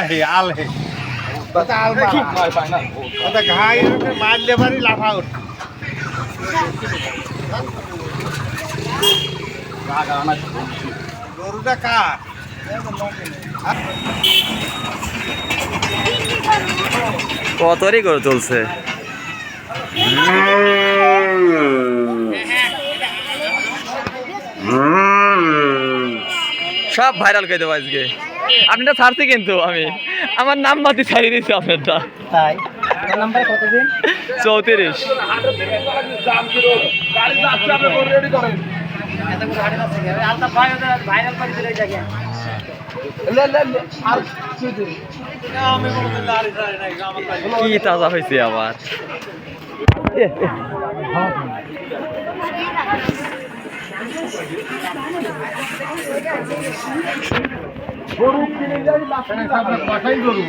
है आल है बता आल बता घाई मार ले बारी लाफा उठ গরুটা কার কতরই গরু চলছে সব ভাইরাল করে দেবো আজকে আপনারটা ছাড়ছি কিন্তু আমি আমার নাম মাতি ছাড়িয়ে দিচ্ছি আপনারটা তাই নাম্বার কতদিন 34 কি তাজা হয়েছে আবার গরু কিনে যাই কথাই গরু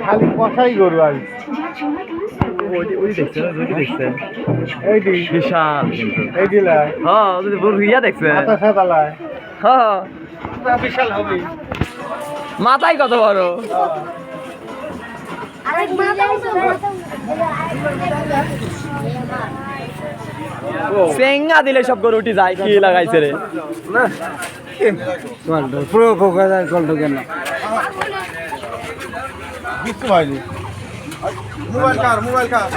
খালি কষাই গরু আর বিশাল দেখছে বিশাল হবে মাথায় কত বড় সেঙ্গা দিলে সব গরু উঠি যায় কি লাগাইছে রে পুরো ফোকাস কল কেন কিছু হয়নি মোবাইল কার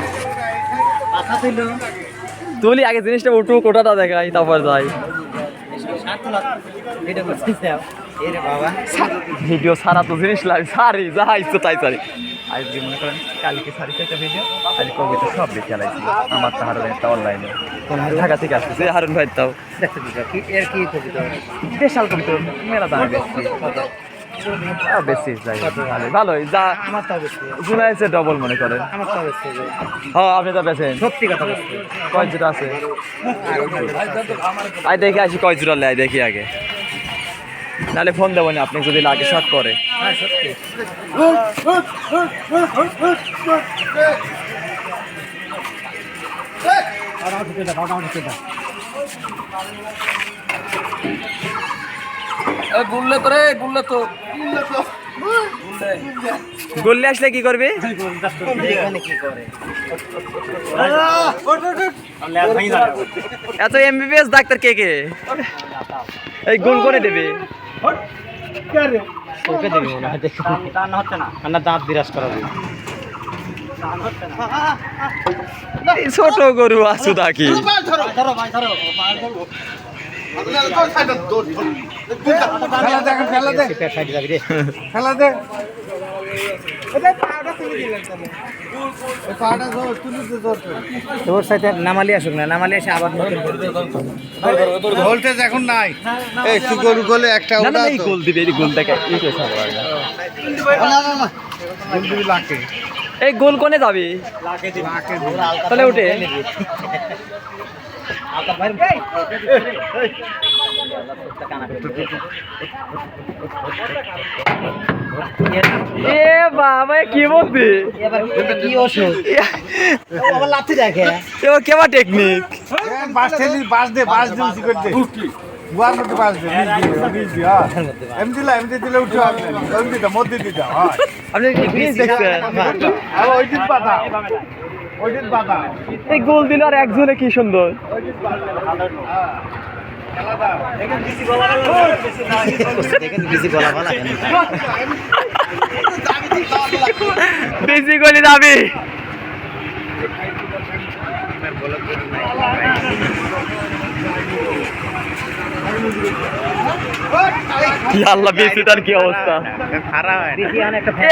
তুলি আগে জিনিসটা উঠু কোটাটা দেখাই তারপর যাই ভিডিও সারা তো জিনিস লাগে সারি যা ইচ্ছে তাই সারি আজকে মনে করেন কালকে সারিতে একটা ভিডিও আজকে কবিতা সব দেখে আলাইছি আমার তো হারুন একটা অনলাইনে ঢাকা থেকে আসছে হারুন ভাই তাও এর কি কবিতা স্পেশাল কবিতা মেলা দাম বেশি যাই ভালোই যা শুনাইছে ডবল মনে করেন হ্যাঁ আপনি তো বেছেন সত্যি কথা কয় জোড়া আছে আই দেখে আসি কয় জোড়া লেয় দেখি আগে নাহলে ফোন দেবো না আপনি যদি লাগে শর্ট করে গুললে আসলে কি করবে এত এমবিবিএস ডাক্তার কে কে এই গুল করে দেবে দাঁত বিরাজ করাবে ছোট গরু আসু থাকি খেলা দে তোর সাথে নামালি আসুক না নামালি এসে আবার ভোল্টেজ এখন নাই এই তুই গরু গলে একটা গোল দিবে এই গোল দেখে লাগে এই গোল কোনে যাবে তাহলে উঠে এ বাবা কি বলবি কি ওষুধ আবার লাথি দেখে এবার কেমন টেকনিক বাস দে গুয়ার মধ্যে বাস দে এমনি দিলে উঠে এমনি মধ্যে দিতে হয় আপনি জিনিস দেখছেন ওই দিন বাধা এই গোল দিল আর একজনে কি সুন্দর বেশি গলি যাবি আল্লাহ বেশি তার কি অবস্থা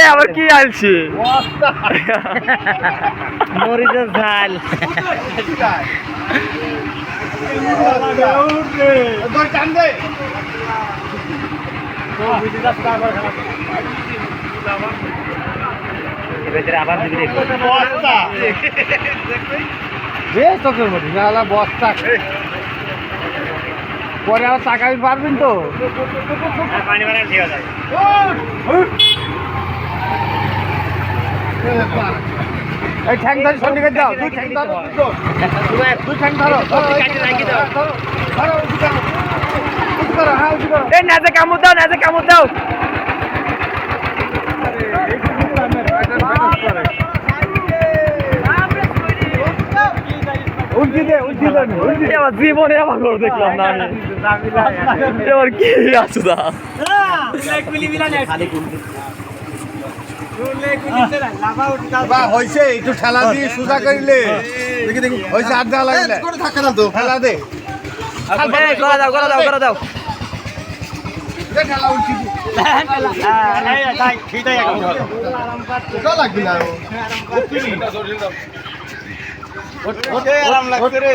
আবার কি আলছি মরিচের ঝাল আবার চোখের মধ্যে বস্তা পরে আবার টাকা পারবেন তো পানি বাড়ান ঠিক আছে এই ঠ্যাং ধরে সন্ধিকে দাও দুই ঠ্যাং ধরো দুই ঠ্যাং ধরো ধরো কামড় দাও না, এতে কামড় দাও। এবার জীবনে আমার গরু দেখলাম না আমি। এবার কি আছে দা? বা হইছে একটু ঠেলা দিয়ে সোজা করিলে হইছে আর দেওয়া লাগলে থাকে না তো ঠেলা দে এই, গলা দাও, গলা দাও, গলা দাও। ঠেলা উঠি লাগবে না আরাম লাগছে রে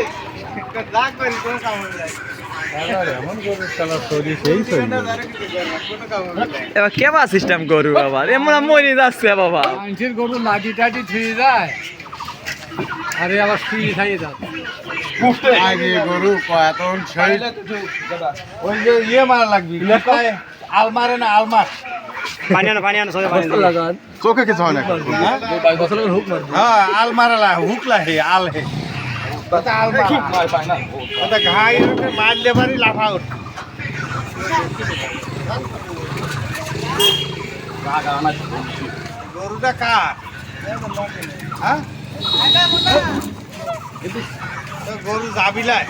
এবার কেবা সিস্টেম গরু আবার এমন মরে যাচ্ছে বাবা। গরু লাঠি টাঠি ছুঁয়ে যায় আরে আবার শুয়ে খাইয়ে দাও আগে গরু কয়তন শরীর ওই যে ইয়ে মারা লাগবি আলমারে না আলমার চোখে কিছু হয় না হ্যাঁ আলমারা হুকলা হে আল হে ঘাই মারলে বাড়ি লাফা উঠ গরুটা কার হ্যাঁ গরু যাবিলাই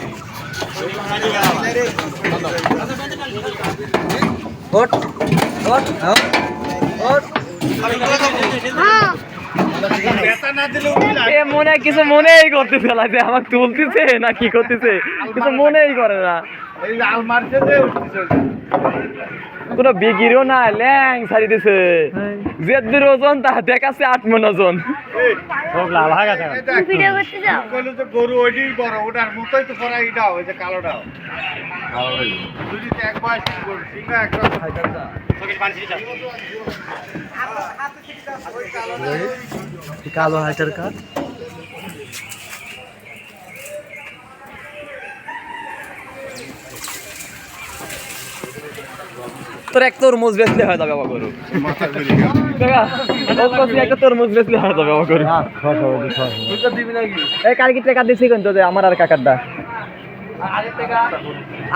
এ মনে কিছু মনেই করতে ফেলাছে, আমার তুলতেছে না কি করতেছে কিছু মনেই করে না। এই যে আলমারছে যে কোনো বিগিরও না, ল্যাং ছাড়ি দিছে। যে দূর ওজন তা দেখাচ্ছে 8 মণ ওজন। ভিডিও করতে যাও গরু ওইটাই বড় ওটার মতোই তো করা এটাও ওই যে কালোটাও যদি এক বয়স গরু ঠিক না একটা কালো হাইটার কাজ তোর এক তরমুজ বেচলে হয়ে যাবে বাবা গরু। একটা তরমুজ বেচলে হয়ে যাবে বাবা গরু। এই কালকে টাকা দিছি কিন্তু আমার আর কাকারটা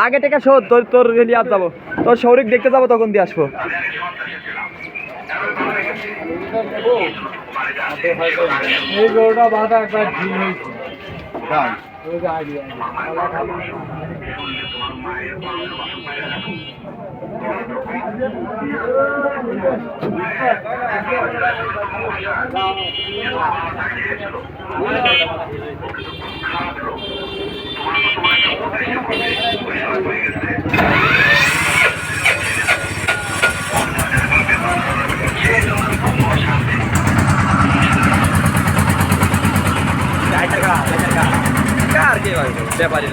আগে টাকা শোধ তোর তোর রেলি আর যাবো, তোর শৌরিক দেখতে যাবো তখন দিয়ে আসবো। এই গরুটা বাঁধা একবার ঢিল হয়েছে কার কে ভাই ব্যাপারী